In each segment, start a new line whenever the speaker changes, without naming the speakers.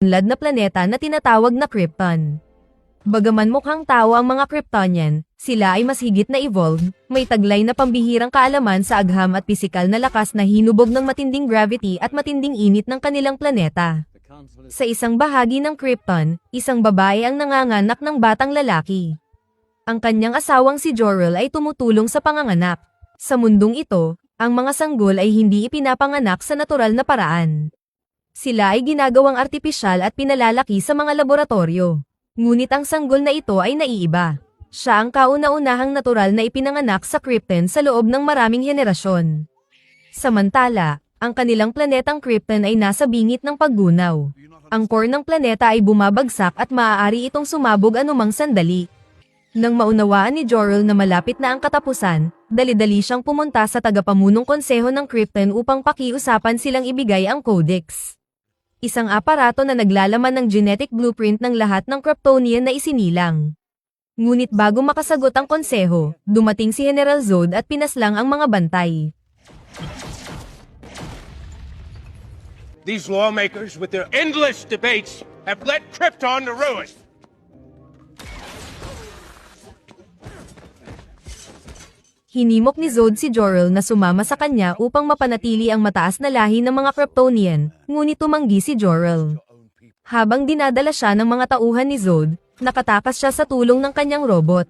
unlad na planeta na tinatawag na Krypton. Bagaman mukhang tao ang mga Kryptonian, sila ay mas higit na evolved, may taglay na pambihirang kaalaman sa agham at pisikal na lakas na hinubog ng matinding gravity at matinding init ng kanilang planeta. Sa isang bahagi ng Krypton, isang babae ang nanganganak ng batang lalaki. Ang kanyang asawang si Jor-El ay tumutulong sa panganganak. Sa mundong ito, ang mga sanggol ay hindi ipinapanganak sa natural na paraan. Sila ay ginagawang artipisyal at pinalalaki sa mga laboratorio. Ngunit ang sanggol na ito ay naiiba. Siya ang kauna-unahang natural na ipinanganak sa Krypton sa loob ng maraming henerasyon. Samantala, ang kanilang planetang Krypton ay nasa bingit ng paggunaw. Ang core ng planeta ay bumabagsak at maaari itong sumabog anumang sandali. Nang maunawaan ni Jor-El na malapit na ang katapusan, dali-dali siyang pumunta sa tagapamunong konseho ng Krypton upang pakiusapan silang ibigay ang Codex. Isang aparato na naglalaman ng genetic blueprint ng lahat ng Kryptonian na isinilang. Ngunit bago makasagot ang konseho, dumating si General Zod at pinaslang ang mga bantay.
These lawmakers, with their endless debates, have led Krypton to ruin.
Hinimok ni Zod si Jor-El na sumama sa kanya upang mapanatili ang mataas na lahi ng mga Kryptonian, ngunit tumanggi si Jor-El. Habang dinadala siya ng mga tauhan ni Zod, nakatakas siya sa tulong ng kanyang robot.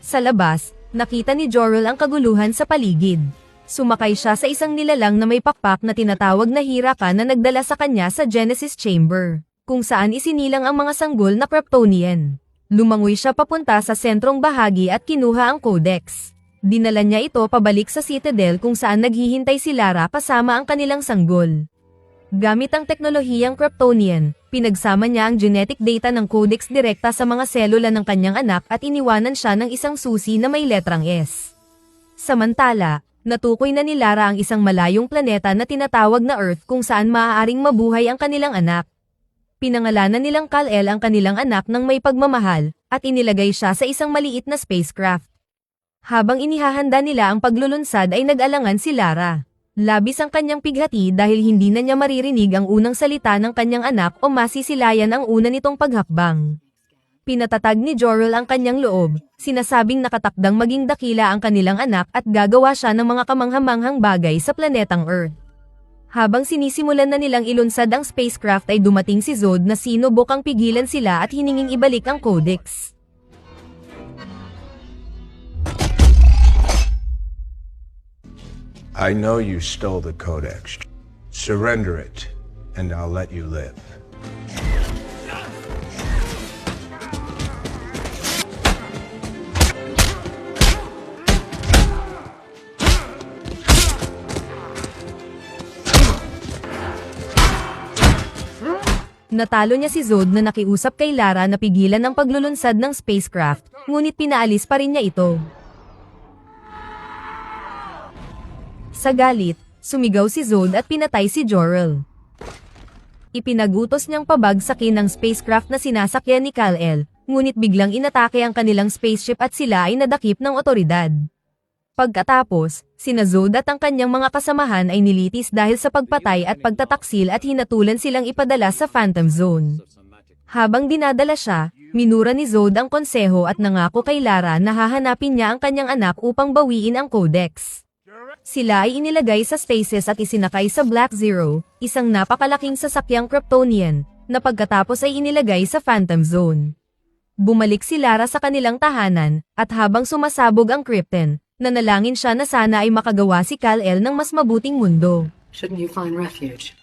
Sa labas, nakita ni Jor-El ang kaguluhan sa paligid. Sumakay siya sa isang nilalang na may pakpak na tinatawag na Hiraka na nagdala sa kanya sa Genesis Chamber, kung saan isinilang ang mga sanggol na Kryptonian. Lumangoy siya papunta sa sentrong bahagi at kinuha ang Codex. Dinala niya ito pabalik sa Citadel kung saan naghihintay si Lara kasama ang kanilang sanggol. Gamit ang teknolohiyang Kryptonian, pinagsama niya ang genetic data ng Codex direkta sa mga selula ng kanyang anak at iniwanan siya ng isang susi na may letrang S. Samantala, natukoy na ni Lara ang isang malayong planeta na tinatawag na Earth kung saan maaaring mabuhay ang kanilang anak. Pinangalanan nilang Kal-El ang kanilang anak ng may pagmamahal, at inilagay siya sa isang maliit na spacecraft. Habang inihahanda nila ang paglulunsad ay nag-alangan si Lara. Labis ang kanyang pighati dahil hindi na niya maririnig ang unang salita ng kanyang anak o masisilayan ang una nitong paghakbang. Pinatatag ni Jor-El ang kanyang loob, sinasabing nakatakdang maging dakila ang kanilang anak at gagawa siya ng mga kamanghamanghang bagay sa planetang Earth. Habang sinisimulan na nilang ilunsad ang spacecraft ay dumating si Zod na sinubukang pigilan sila at hininging ibalik ang Codex.
I know you stole the Codex. Surrender it, and I'll let you live.
Natalo niya si Zod na nakiusap kay Lara na pigilan ang paglulunsad ng spacecraft, ngunit pinaalis pa rin niya ito. Sa galit, sumigaw si Zod at pinatay si Jor-El. Ipinagutos niyang pabagsakin ang spacecraft na sinasakyan ni Kal-El, ngunit biglang inatake ang kanilang spaceship at sila ay nadakip ng otoridad. Pagkatapos, sina Zod at ang kanyang mga kasamahan ay nilitis dahil sa pagpatay at pagtataksil at hinatulan silang ipadala sa Phantom Zone. Habang dinadala siya, minura ni Zod ang konseho at nangako kay Lara na hahanapin niya ang kanyang anak upang bawiin ang Codex. Sila ay inilagay sa stasis at isinakay sa Black Zero, isang napakalaking sasakyang Kryptonian, na pagkatapos ay inilagay sa Phantom Zone. Bumalik si Lara sa kanilang tahanan, at habang sumasabog ang Krypton, nanalangin siya na sana ay makagawa si Kal-El ng mas mabuting mundo.
Shouldn't you find refuge?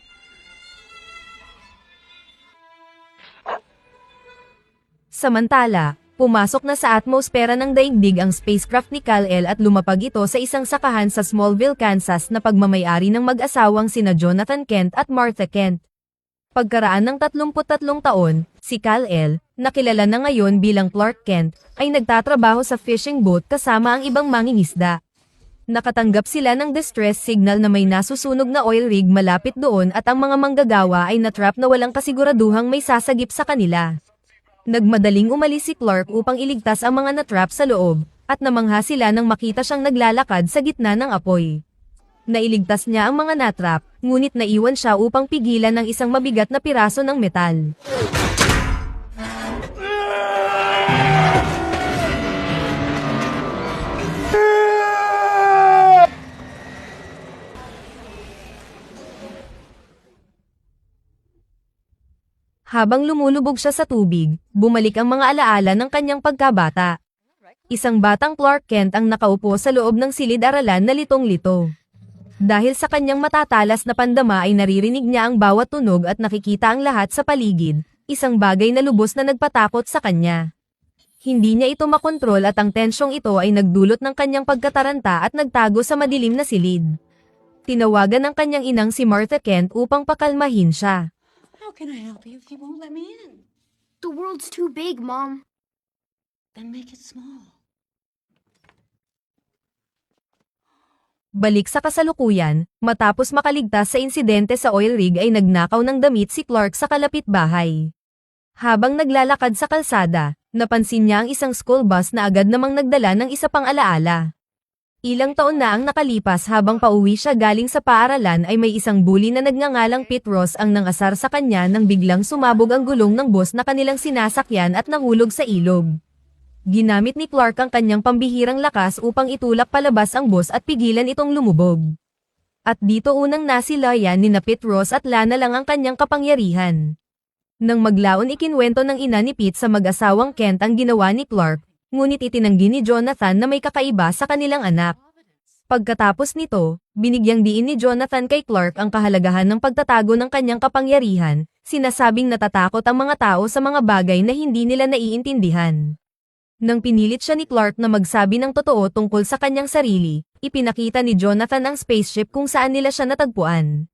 Samantala, pumasok na sa atmosfera ng daigdig ang spacecraft ni Kal-El at lumapag ito sa isang sakahan sa Smallville, Kansas na pagmamayari ng mag-asawang sina Jonathan Kent at Martha Kent. Pagkaraan ng 33 taon, si Kal-El, na kilala na ngayon bilang Clark Kent, ay nagtatrabaho sa fishing boat kasama ang ibang mangingisda. Nakatanggap sila ng distress signal na may nasusunog na oil rig malapit doon at ang mga manggagawa ay natrap na walang kasiguraduhang may sasagip sa kanila. Nagmadaling umalis si Clark upang iligtas ang mga natrap sa loob, at namangha sila nang makita siyang naglalakad sa gitna ng apoy. Nailigtas niya ang mga natrap, ngunit naiwan siya upang pigilan ng isang mabigat na piraso ng metal. Habang lumulubog siya sa tubig, bumalik ang mga alaala ng kanyang pagkabata. Isang batang Clark Kent ang nakaupo sa loob ng silid-aralan na litong-lito. Dahil sa kanyang matatalas na pandama ay naririnig niya ang bawat tunog at nakikita ang lahat sa paligid, isang bagay na lubos na nagpatakot sa kanya. Hindi niya ito makontrol at ang tensyong ito ay nagdulot ng kanyang pagkataranta at nagtago sa madilim na silid. Tinawagan ng kanyang inang si Martha Kent upang pakalmahin siya.
How can I help you if you won't let me in?
The world's too big, Mom.
Then make it small.
Balik sa kasalukuyan, matapos makaligtas sa insidente sa oil rig ay nagnakaw ng damit si Clark sa kalapit bahay. Habang naglalakad sa kalsada, napansin niya ang isang school bus na agad namang nagdala ng isa pang alaala. Ilang taon na ang nakalipas habang pauwi siya galing sa paaralan ay may isang bully na nagngangalang Pete Ross ang nangasar sa kanya nang biglang sumabog ang gulong ng bus na kanilang sinasakyan at nahulog sa ilog. Ginamit ni Clark ang kanyang pambihirang lakas upang itulak palabas ang bus at pigilan itong lumubog. At dito unang nasilayan ni Pete Ross at Lana lang ang kanyang kapangyarihan. Nang maglaon ikinwento ng ina ni Pete sa mag-asawang Kent ang ginawa ni Clark, ngunit itinanggi ni Jonathan na may kakaiba sa kanilang anak. Pagkatapos nito, binigyang diin ni Jonathan kay Clark ang kahalagahan ng pagtatago ng kanyang kapangyarihan, sinasabing natatakot ang mga tao sa mga bagay na hindi nila naiintindihan. Nang pinilit siya ni Clark na magsabi ng totoo tungkol sa kanyang sarili, ipinakita ni Jonathan ang spaceship kung saan nila siya natagpuan.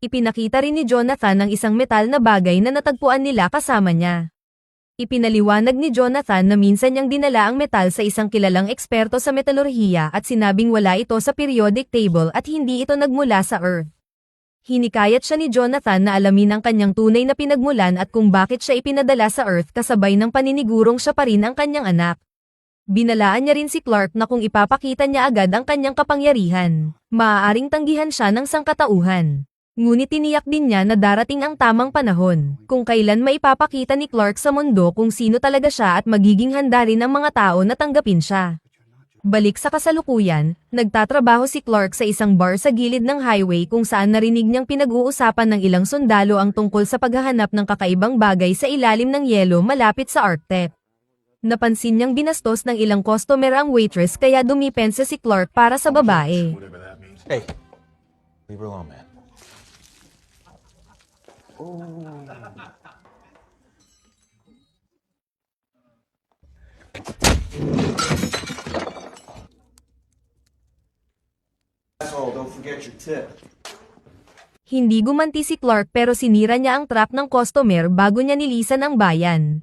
Ipinakita rin ni Jonathan ang isang metal na bagay na natagpuan nila kasama niya. Ipinaliwanag ni Jonathan na minsan niyang dinala ang metal sa isang kilalang eksperto sa metalurhiya at sinabing wala ito sa periodic table at hindi ito nagmula sa Earth. Hinikayat siya ni Jonathan na alamin ang kanyang tunay na pinagmulan at kung bakit siya ipinadala sa Earth kasabay ng paninigurong siya pa rin ang kanyang anak. Binalaan niya rin si Clark na kung ipapakita niya agad ang kanyang kapangyarihan, maaaring tanggihan siya ng sangkatauhan. Ngunit tiniyak din niya na darating ang tamang panahon, kung kailan maipapakita ni Clark sa mundo kung sino talaga siya at magiging handa rin ang mga tao na tanggapin siya. Balik sa kasalukuyan, nagtatrabaho si Clark sa isang bar sa gilid ng highway kung saan narinig niyang pinag-uusapan ng ilang sundalo ang tungkol sa paghahanap ng kakaibang bagay sa ilalim ng yelo malapit sa Arctic. Napansin niyang binastos ng ilang customer ang waitress kaya dumipensa si Clark para sa babae.
Hey, leave her alone, man.
Asshole, don't forget your tip.
Hindi gumanti si Clark pero sinira niya ang truck ng customer bago niya nilisan ang bayan.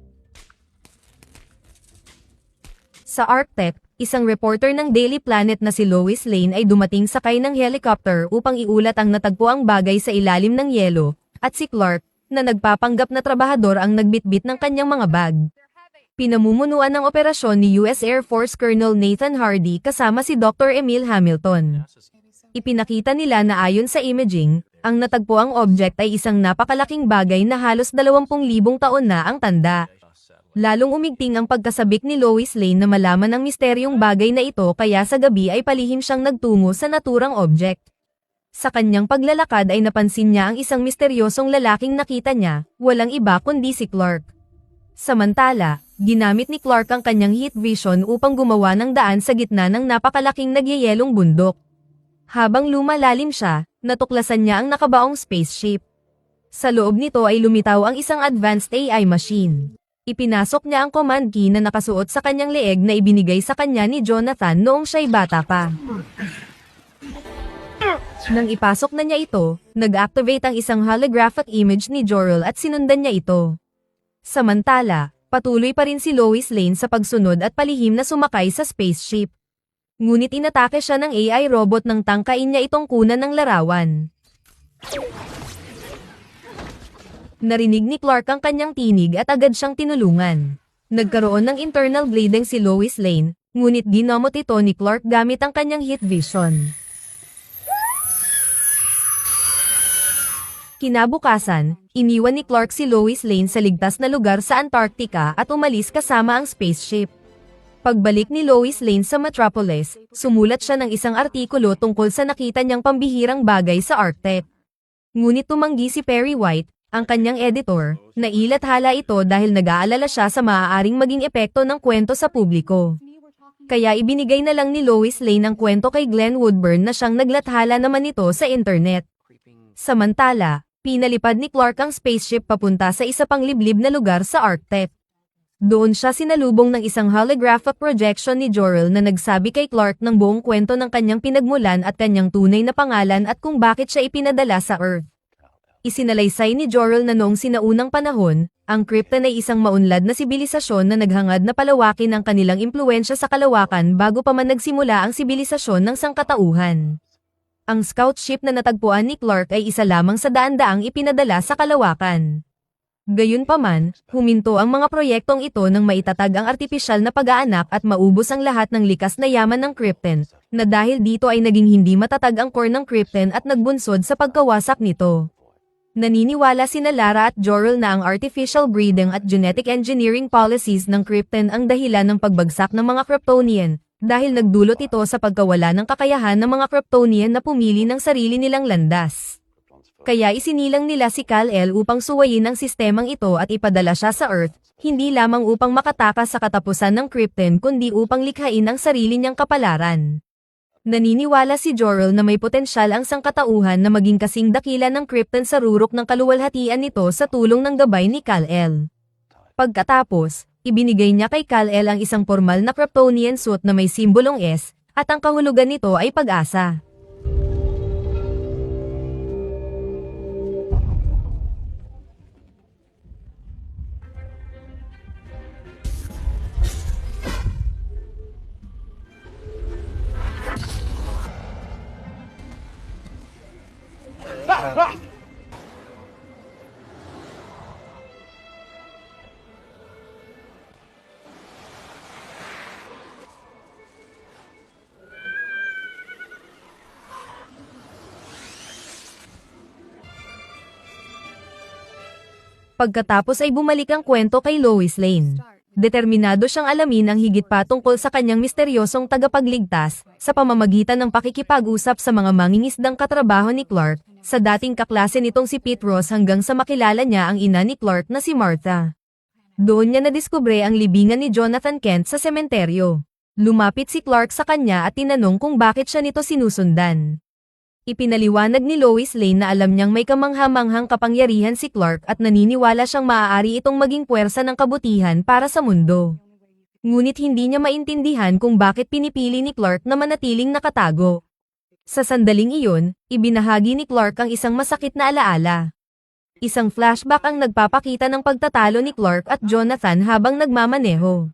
Sa Arctic, isang reporter ng Daily Planet na si Lois Lane ay dumating sakay ng helicopter upang iulat ang natagpuang bagay sa ilalim ng yelo, at si Clark, na nagpapanggap na trabahador ang nagbitbit ng kanyang mga bag. Pinamumunuan ng operasyon ni US Air Force Colonel Nathan Hardy kasama si Dr. Emil Hamilton. Ipinakita nila na ayon sa imaging, ang natagpuang object ay isang napakalaking bagay na halos 20,000 taon na ang tanda. Lalong umigting ang pagkasabik ni Lois Lane na malaman ang misteryong bagay na ito kaya sa gabi ay palihim siyang nagtungo sa naturang object. Sa kanyang paglalakad ay napansin niya ang isang misteryosong lalaking nakita niya, walang iba kundi si Clark. Samantala, ginamit ni Clark ang kanyang heat vision upang gumawa ng daan sa gitna ng napakalaking nagyayelong bundok. Habang lumalalim siya, natuklasan niya ang nakabaong spaceship. Sa loob nito ay lumitaw ang isang advanced AI machine. Ipinasok niya ang command key na nakasuot sa kanyang leeg na ibinigay sa kanya ni Jonathan noong siya'y bata pa. Nang ipasok na niya ito, nag-activate ang isang holographic image ni Jor-El at sinundan niya ito. Samantala, patuloy pa rin si Lois Lane sa pagsunod at palihim na sumakay sa spaceship. Ngunit inatake siya ng AI robot nang tangkain niya itong kunan ng larawan. Narinig ni Clark ang kanyang tinig at agad siyang tinulungan. Nagkaroon ng internal bleeding si Lois Lane, ngunit ginamot ito ni Clark gamit ang kanyang heat vision. Kinabukasan, iniwan ni Clark si Lois Lane sa ligtas na lugar sa Antarctica at umalis kasama ang spaceship. Pagbalik ni Lois Lane sa Metropolis, sumulat siya ng isang artikulo tungkol sa nakita niyang pambihirang bagay sa Arctic. Ngunit tumanggi si Perry White, ang kanyang editor, na ilathala ito dahil nag-aalala siya sa maaaring maging epekto ng kwento sa publiko. Kaya ibinigay na lang ni Lois Lane ang kwento kay Glenn Woodburn na siyang naglathala naman ito sa internet. Samantala, pinalipad ni Clark ang spaceship papunta sa isa pang liblib na lugar sa Arctic. Doon siya sinalubong ng isang holographic projection ni Jor-El na nagsabi kay Clark ng buong kwento ng kanyang pinagmulan at kanyang tunay na pangalan at kung bakit siya ipinadala sa Earth. Isinalaysay ni Jor-El na noong sinaunang panahon, ang Krypton ay isang maunlad na sibilisasyon na naghangad na palawakin ang kanilang impluensya sa kalawakan bago pa man nagsimula ang sibilisasyon ng sangkatauhan. Ang scout ship na natagpuan ni Clark ay isa lamang sa daan-daang ipinadala sa kalawakan. Gayunpaman, huminto ang mga proyektong ito nang maitatag ang artipisyal na pag-aanak at maubos ang lahat ng likas na yaman ng Krypton, na dahil dito ay naging hindi matatag ang core ng Krypton at nagbunsod sa pagkawasak nito. Naniniwala sina Lara at Jor-El na ang artificial breeding at genetic engineering policies ng Krypton ang dahilan ng pagbagsak ng mga Kryptonian, dahil nagdulot ito sa pagkawala ng kakayahan ng mga Kryptonian na pumili ng sarili nilang landas. Kaya isinilang nila si Kal-El upang suwayin ang sistemang ito at ipadala siya sa Earth, hindi lamang upang makatakas sa katapusan ng Krypton kundi upang likhain ang sarili niyang kapalaran. Naniniwala si Jor-El na may potensyal ang sangkatauhan na maging kasing dakila ng Krypton sa rurok ng kaluwalhatian nito sa tulong ng gabay ni Kal-El. Pagkatapos, ibinigay niya kay Kal-El ang isang formal na Kryptonian suit na may simbolong S, at ang kahulugan nito ay pag-asa. Pagkatapos ay bumalik ang kwento kay Lois Lane. Determinado siyang alamin ang higit pa tungkol sa kanyang misteryosong tagapagligtas, sa pamamagitan ng pakikipag-usap sa mga mangingisdang katrabaho ni Clark, sa dating kaklase nitong si Pete Ross hanggang sa makilala niya ang ina ni Clark na si Martha. Doon niya nadiskubre ang libingan ni Jonathan Kent sa sementeryo. Lumapit si Clark sa kanya at tinanong kung bakit siya nito sinusundan. Ipinaliwanag ni Lois Lane na alam niyang may kamangha-manghang kapangyarihan si Clark at naniniwala siyang maaari itong maging puwersa ng kabutihan para sa mundo. Ngunit hindi niya maintindihan kung bakit pinipili ni Clark na manatiling nakatago. Sa sandaling iyon, ibinahagi ni Clark ang isang masakit na alaala. Isang flashback ang nagpapakita ng pagtatalo ni Clark at Jonathan habang nagmamaneho.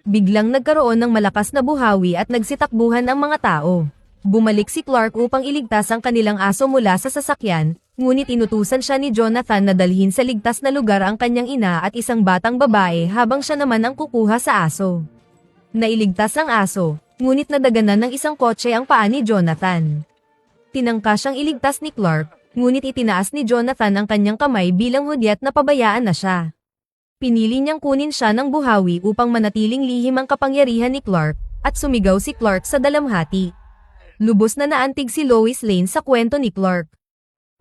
Biglang nagkaroon ng malakas na buhawi at nagsitakbuhan ang mga tao. Bumalik si Clark upang iligtas ang kanilang aso mula sa sasakyan, ngunit inutusan siya ni Jonathan na dalhin sa ligtas na lugar ang kanyang ina at isang batang babae habang siya naman ang kukuha sa aso. Nailigtas ang aso, ngunit nadaganan ng isang kotse ang paa ni Jonathan. Tinangka siyang iligtas ni Clark, ngunit itinaas ni Jonathan ang kanyang kamay bilang hudyat na pabayaan na siya. Pinili niyang kunin siya ng buhawi upang manatiling lihim ang kapangyarihan ni Clark, at sumigaw si Clark sa dalamhati. Lubos na naantig si Lois Lane sa kwento ni Clark.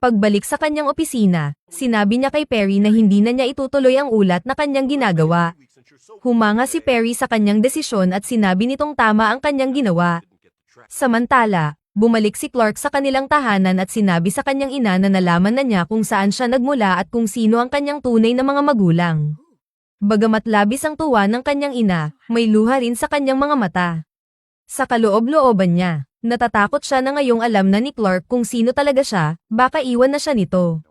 Pagbalik sa kanyang opisina, sinabi niya kay Perry na hindi na niya itutuloy ang ulat na kanyang ginagawa. Humanga si Perry sa kanyang desisyon at sinabi nitong tama ang kanyang ginawa. Samantala, bumalik si Clark sa kanilang tahanan at sinabi sa kanyang ina na nalaman na niya kung saan siya nagmula at kung sino ang kanyang tunay na mga magulang. Bagamat labis ang tuwa ng kanyang ina, may luha rin sa kanyang mga mata. Sa kaloob-looban niya, natatakot siya na ngayong alam na ni Clark kung sino talaga siya, baka iwan na siya nito.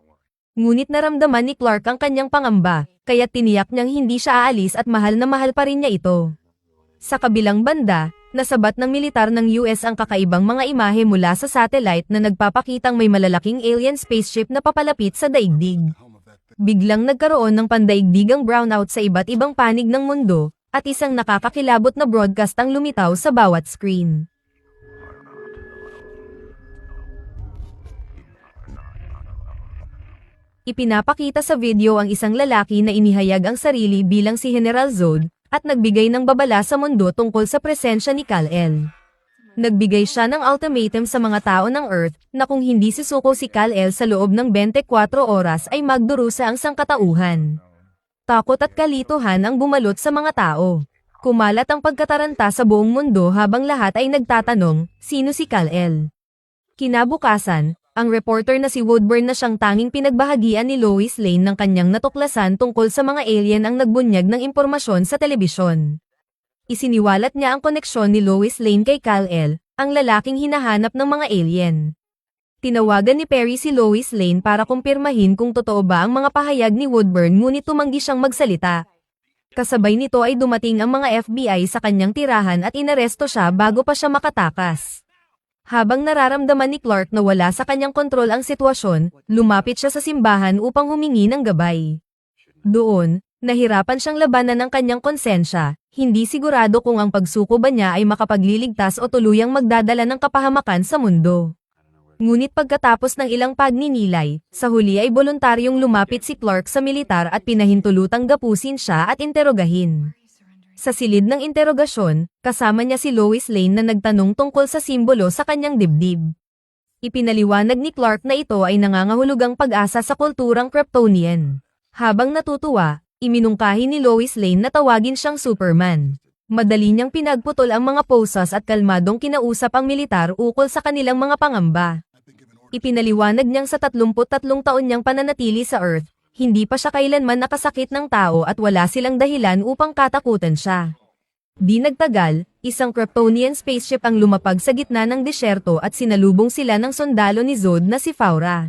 Ngunit naramdaman ni Clark ang kanyang pangamba, kaya tiniyak niyang hindi siya aalis at mahal na mahal pa rin niya ito. Sa kabilang banda, nasabat ng militar ng US ang kakaibang mga imahe mula sa satellite na nagpapakitang may malalaking alien spaceship na papalapit sa daigdig. Biglang nagkaroon ng pandaigdigang brownout sa iba't ibang panig ng mundo, at isang nakakakilabot na broadcast ang lumitaw sa bawat screen. Ipinapakita sa video ang isang lalaki na inihayag ang sarili bilang si General Zod, at nagbigay ng babala sa mundo tungkol sa presensya ni Kal-El. Nagbigay siya ng ultimatum sa mga tao ng Earth na kung hindi susuko si Kal-El sa loob ng 24 oras ay magdurusa ang sangkatauhan. Takot at kalituhan ang bumalot sa mga tao. Kumalat ang pagkataranta sa buong mundo habang lahat ay nagtatanong, sino si Kal-El? Kinabukasan, ang reporter na si Woodburn na siyang tanging pinagbahagian ni Lois Lane ng kanyang natuklasan tungkol sa mga alien ang nagbunyag ng impormasyon sa telebisyon. Isiniwalat niya ang koneksyon ni Lois Lane kay Kal-El, ang lalaking hinahanap ng mga alien. Tinawagan ni Perry si Lois Lane para kumpirmahin kung totoo ba ang mga pahayag ni Woodburn ngunit tumanggi siyang magsalita. Kasabay nito ay dumating ang mga FBI sa kanyang tirahan at inaresto siya bago pa siya makatakas. Habang nararamdaman ni Clark na wala sa kanyang kontrol ang sitwasyon, lumapit siya sa simbahan upang humingi ng gabay. Doon, nahirapan siyang labanan ng kanyang konsensya, hindi sigurado kung ang pagsuko ba niya ay makapagliligtas o tuluyang magdadala ng kapahamakan sa mundo. Ngunit pagkatapos ng ilang pagninilay, sa huli ay voluntaryong lumapit si Clark sa militar at pinahintulutang gapusin siya at interogahin. Sa silid ng interogasyon, kasama niya si Lois Lane na nagtanong tungkol sa simbolo sa kanyang dibdib. Ipinaliwanag ni Clark na ito ay nangangahulugang pag-asa sa kulturang Kryptonian. Habang natutuwa, iminungkahi ni Lois Lane na tawagin siyang Superman. Madali niyang pinagputol ang mga posas at kalmadong kinausap ang militar ukol sa kanilang mga pangamba. Ipinaliwanag niyang sa 33 taon niyang pananatili sa Earth, hindi pa siya kailanman nakasakit ng tao at wala silang dahilan upang katakutan siya. Di nagtagal, isang Kryptonian spaceship ang lumapag sa gitna ng disyerto at sinalubong sila ng sundalo ni Zod na si Faura.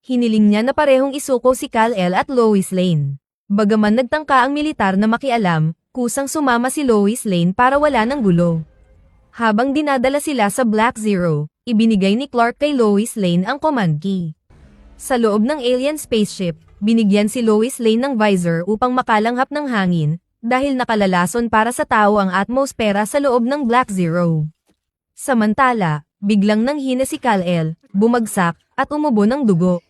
Hiniling niya na parehong isuko si Kal-El at Lois Lane. Bagaman nagtangka ang militar na makialam, kusang sumama si Lois Lane para wala ng gulo. Habang dinadala sila sa Black Zero, ibinigay ni Clark kay Lois Lane ang command key. Sa loob ng alien spaceship, binigyan si Lois Lane ng visor upang makalanghap ng hangin, dahil nakalalason para sa tao ang atmosfera sa loob ng Black Zero. Samantala, biglang nanghina si Kal-El, bumagsak, at umubo ng dugo.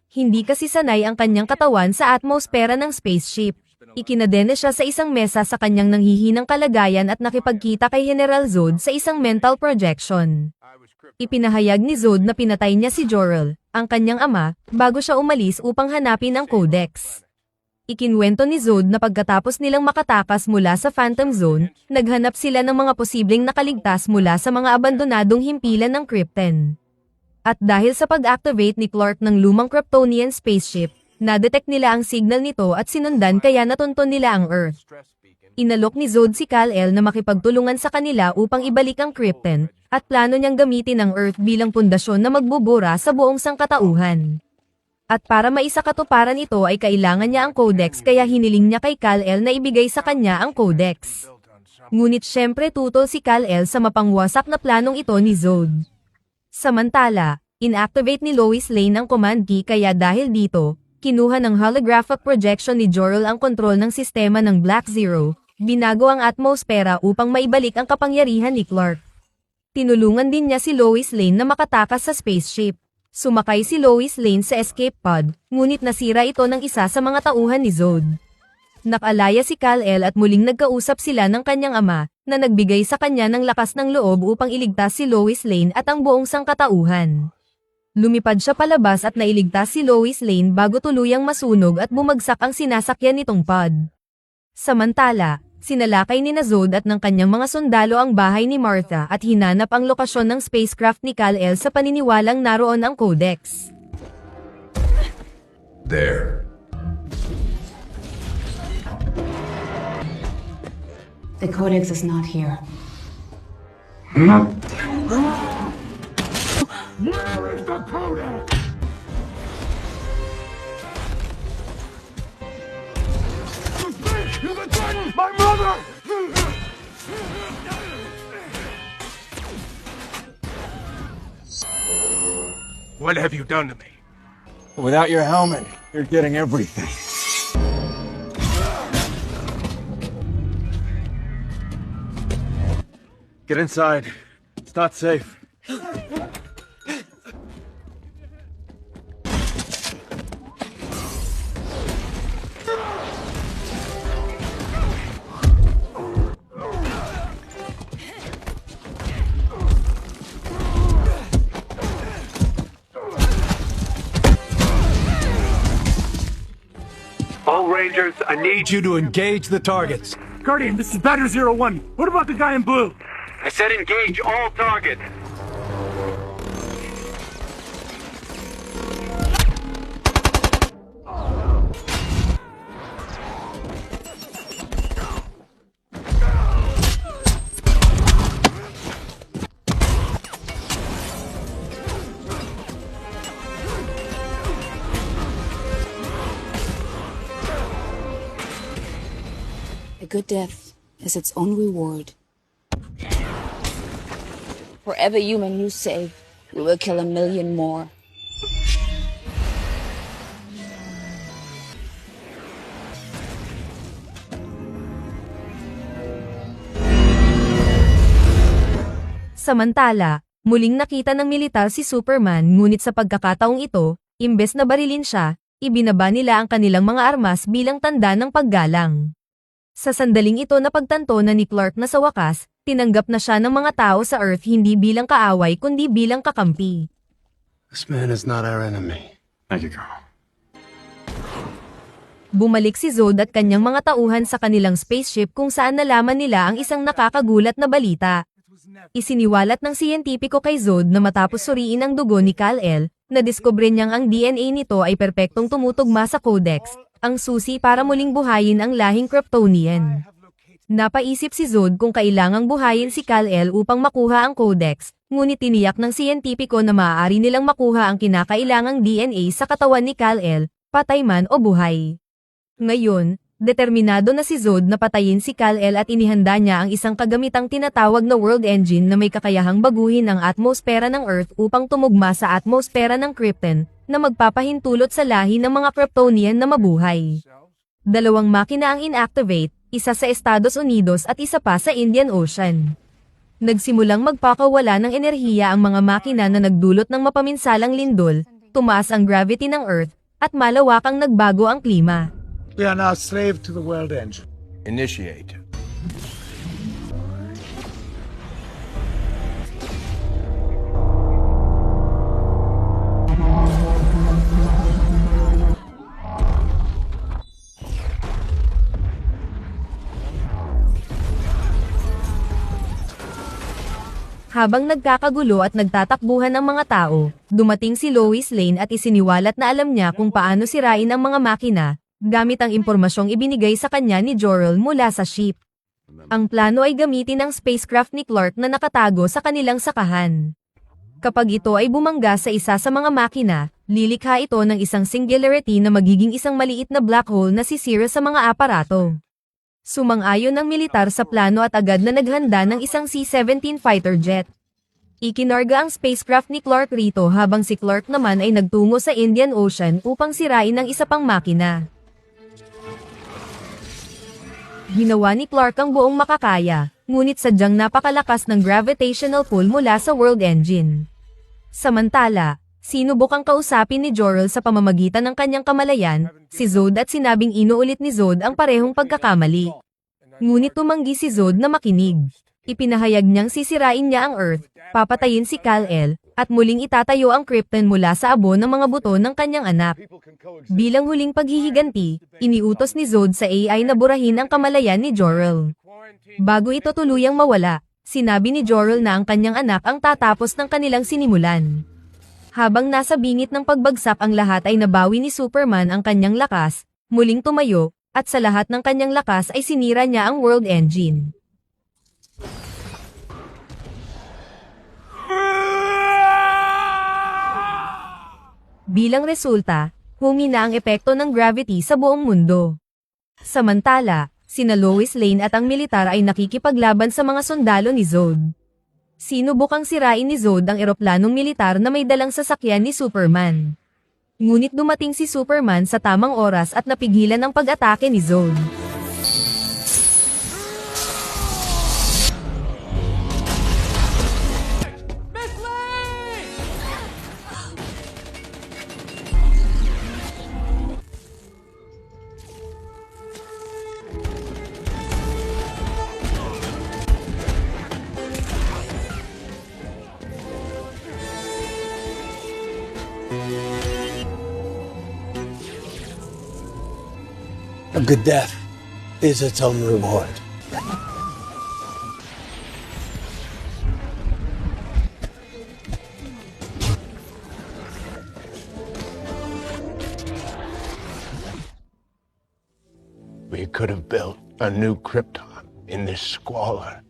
Hindi kasi sanay ang kanyang katawan sa atmosfera ng spaceship. Ikinadena siya sa isang mesa sa kanyang nanghihinang kalagayan at nakipagkita kay General Zod sa isang mental projection. Ipinahayag ni Zod na pinatay niya si Jor-El, ang kanyang ama, bago siya umalis upang hanapin ang Codex. Ikinwento ni Zod na pagkatapos nilang makatakas mula sa Phantom Zone, naghanap sila ng mga posibleng nakaligtas mula sa mga abandonadong himpilan ng Krypton. At dahil sa pag-activate ni Clark ng lumang Kryptonian spaceship, na-detect nila ang signal nito at sinundan kaya natunton nila ang Earth. Inalok ni Zod si Kal-El na makipagtulungan sa kanila upang ibalik ang Krypton, at plano niyang gamitin ang Earth bilang pundasyon na magbubura sa buong sangkatauhan. At para maisakatuparan ito ay kailangan niya ang Codex kaya hiniling niya kay Kal-El na ibigay sa kanya ang Codex. Ngunit syempre tutol si Kal-El sa mapangwasak na planong ito ni Zod. Samantala, inactivate ni Lois Lane ang command key kaya dahil dito, kinuha ng holographic projection ni Jor-El ang kontrol ng sistema ng Black Zero, binago ang atmosfera upang maibalik ang kapangyarihan ni Clark. Tinulungan din niya si Lois Lane na makatakas sa spaceship. Sumakay si Lois Lane sa escape pod, ngunit nasira ito ng isa sa mga tauhan ni Zod. Nakalaya si Kal-El at muling nagkausap sila ng kanyang ama, na nagbigay sa kanya ng lakas ng loob upang iligtas si Lois Lane at ang buong sangkatauhan. Lumipad siya palabas at nailigtas si Lois Lane bago tuluyang masunog at bumagsak ang sinasakyan nitong pod. Samantala, sinalakay ni Zod at ng kanyang mga sundalo ang bahay ni Martha at hinanap ang lokasyon ng spacecraft ni Kal-El sa paniniwalang naroon ang Codex.
There.
The Codex is not here.
What have you done to me?
Without your helmet, you're getting everything. Get inside. It's not safe.
All Rangers, I need you to engage the targets.
Guardian, this is Batter 01. What about the guy in blue?
I said engage all targets.
A good death is its own reward. For every human you save, we will kill 1,000,000 more.
Samantala, muling nakita ng militar si Superman ngunit sa pagkakataong ito, imbes na barilin siya, ibinaba nila ang kanilang mga armas bilang tanda ng paggalang. Sa sandaling ito napagtanto na ni Clark na sa wakas, tinanggap na siya ng mga tao sa Earth hindi bilang kaaway kundi bilang kakampi.
This man is not our enemy.
Thank you, Carl.
Bumalik si Zod at kanyang mga tauhan sa kanilang spaceship kung saan nalaman nila ang isang nakakagulat na balita. Isiniwalat ng siyentipiko kay Zod na matapos suriin ang dugo ni Kal-El, nadiskubre niyang ang DNA nito ay perpektong tumutugma sa Codex, ang susi para muling buhayin ang lahing Kryptonian. Napaisip si Zod kung kailangang buhayin si Kal-El upang makuha ang Codex, ngunit tiniyak ng siyentipiko na maaari nilang makuha ang kinakailangang DNA sa katawan ni Kal-El, patay man o buhay. Ngayon, determinado na si Zod na patayin si Kal-El at inihanda niya ang isang kagamitang tinatawag na World Engine na may kakayahang baguhin ang atmosfera ng Earth upang tumugma sa atmosfera ng Krypton, na magpapahintulot sa lahi ng mga Kryptonian na mabuhay. 2 makina ang inactivate, isa sa Estados Unidos at isa pa sa Indian Ocean. Nagsimulang magpakawala ng enerhiya ang mga makina na nagdulot ng mapaminsalang lindol, tumaas ang gravity ng Earth, at malawakang nagbago ang klima.
We are now slave to the World Engine.
Initiate.
Habang nagkakagulo at nagtatakbuhan ang mga tao, dumating si Lois Lane at isiniwalat na alam niya kung paano sirain ang mga makina, gamit ang impormasyong ibinigay sa kanya ni Jor-El mula sa ship. Ang plano ay gamitin ang spacecraft ni Clark na nakatago sa kanilang sakahan. Kapag ito ay bumangga sa isa sa mga makina, lilikha ito ng isang singularity na magiging isang maliit na black hole na sisira sa mga aparato. Sumang-ayon ang militar sa plano at agad na naghanda ng isang C-17 fighter jet. Ikinarga ang spacecraft ni Clark rito habang si Clark naman ay nagtungo sa Indian Ocean upang sirain ang isa pang makina. Ginawa ni Clark ang buong makakaya, ngunit sadyang napakalakas ng gravitational pull mula sa World Engine. Samantala, sinubukang kausapin ni Jor-El sa pamamagitan ng kanyang kamalayan, si Zod at sinabing inuulit ni Zod ang parehong pagkakamali. Ngunit tumanggi si Zod na makinig. Ipinahayag niyang sisirain niya ang Earth, papatayin si Kal-El, at muling itatayo ang Krypton mula sa abo ng mga buto ng kanyang anak. Bilang huling paghihiganti, iniutos ni Zod sa AI na burahin ang kamalayan ni Jor-El. Bago ito tuluyang mawala, sinabi ni Jor-El na ang kanyang anak ang tatapos ng kanilang sinimulan. Habang nasa bingit ng pagbagsak ang lahat ay nabawi ni Superman ang kanyang lakas, muling tumayo, at sa lahat ng kanyang lakas ay sinira niya ang World Engine. Bilang resulta, humina ang epekto ng gravity sa buong mundo. Samantala, sina Lois Lane at ang militar ay nakikipaglaban sa mga sundalo ni Zod. Sinubukang sirain ni Zod ang eroplanong militar na may dalang sasakyan ni Superman. Ngunit dumating si Superman sa tamang oras at napigilan ang pag-atake ni Zod.
A good death is its own reward.
We could have built a new Krypton in this squalor,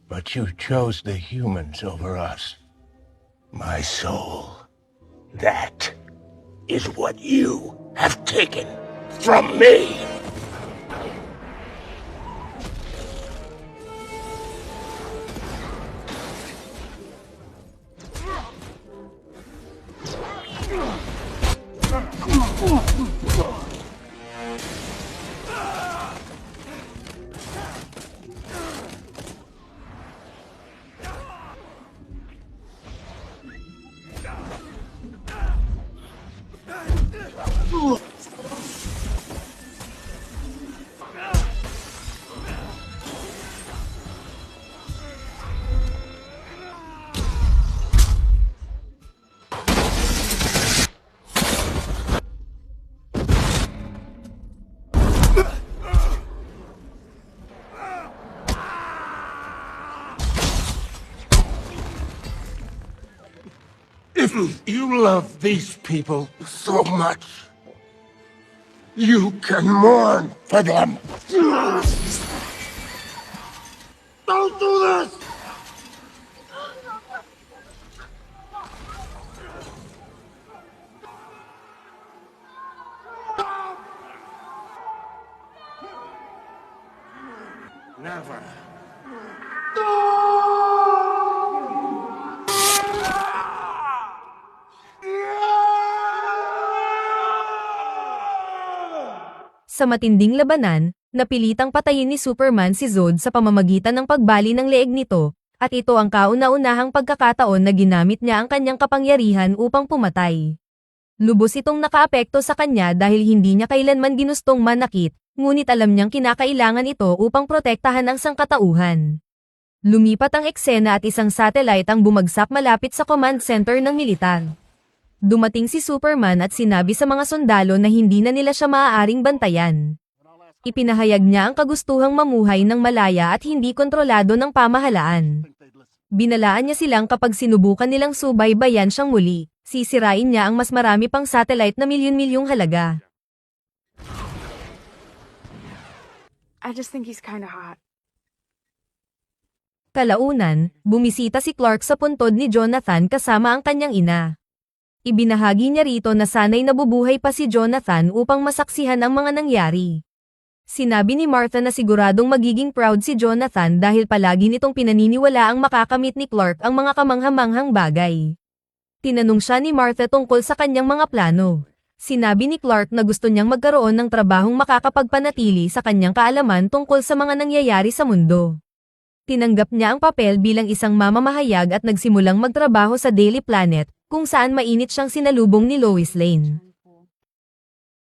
but you chose the humans over us. My soul, that is what you have taken from me! If you love these people so much, you can mourn for them. Don't do this! Never.
Sa matinding labanan, napilitang patayin ni Superman si Zod sa pamamagitan ng pagbali ng leeg nito, at ito ang kauna-unahang pagkakataon na ginamit niya ang kanyang kapangyarihan upang pumatay. Lubos itong nakaapekto sa kanya dahil hindi niya kailanman ginustong manakit, ngunit alam niyang kinakailangan ito upang protektahan ang sangkatauhan. Lumipat ang eksena at isang satellite ang bumagsak malapit sa command center ng militar. Dumating si Superman at sinabi sa mga sundalo na hindi na nila siya maaaring bantayan. Ipinahayag niya ang kagustuhang mamuhay ng malaya at hindi kontrolado ng pamahalaan. Binalaan niya silang kapag sinubukan nilang subaybayan siyang muli, sisirain niya ang mas marami pang satellite na milyon-milyong halaga.
I just think he's kinda hot.
Kalaunan, bumisita si Clark sa puntod ni Jonathan kasama ang kanyang ina. Ibinahagi niya rito na sana'y nabubuhay pa si Jonathan upang masaksihan ang mga nangyari. Sinabi ni Martha na siguradong magiging proud si Jonathan dahil palagi nitong pinaniniwala ang makakamit ni Clark ang mga kamanghamanghang bagay. Tinanong siya ni Martha tungkol sa kanyang mga plano. Sinabi ni Clark na gusto niyang magkaroon ng trabahong makakapagpanatili sa kanyang kaalaman tungkol sa mga nangyayari sa mundo. Tinanggap niya ang papel bilang isang mamamahayag at nagsimulang magtrabaho sa Daily Planet, kung saan mainit siyang sinalubong ni Lois Lane.